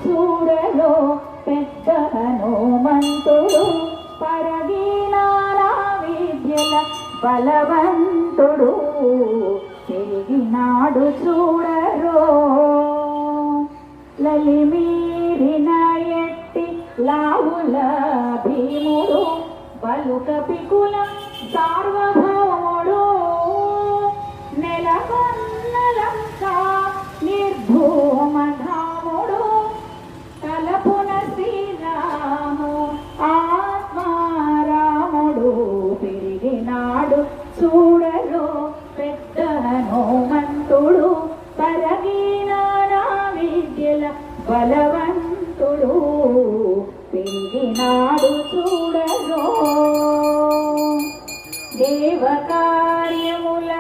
చూడలో పెద్ద హనుమంతుడు పరగినాల విద్యల బలవంతుడు తిరిగినాడు చూడరో లలిమీరిన ఎట్టి లావుల భీముడు బలుక పికుల సార్వభౌముడు నెలకొన్నలంక నిర్భూమధాముడు తలపున శ్రీరాము ఆత్మారాముడు పెరిగినాడు చూడలో పెద్ద హనుమంతుడు పరగినానా విద్యల బలవంతుడు పెరిగినాడు చూడలో దేవకార్యముల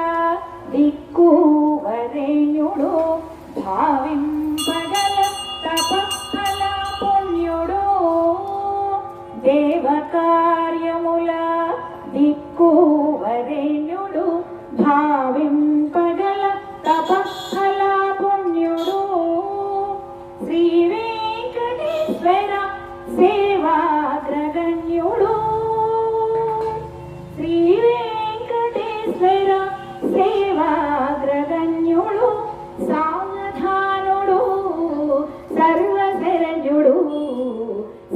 దిక్కు వరేణ్యుడు భావింపగల తపఫల పుణ్యుడు దేవకార్యముల దిక్కు వరేణ్యుడు భావింపగల తపఫల పుణ్యుడు శ్రీ వెంకటేశ్వర సేవాగ్రగణ్యుడు శ్రీ వెంకటేశ్వర సేవాగ్రగణ్యుడు సావధానుడు సర్వశరణ్యుడు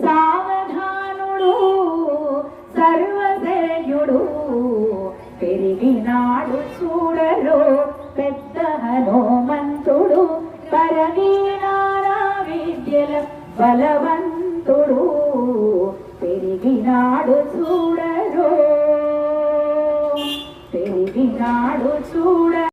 సావధానుడు సర్వశరణ్యుడు పెరిగినాడు చూడలో పెద్ద హనుమంతుడు పరగినారా విద్యల బలవంతుడు పెరిగినాడు చూడరో పెరిగినాడు చూడ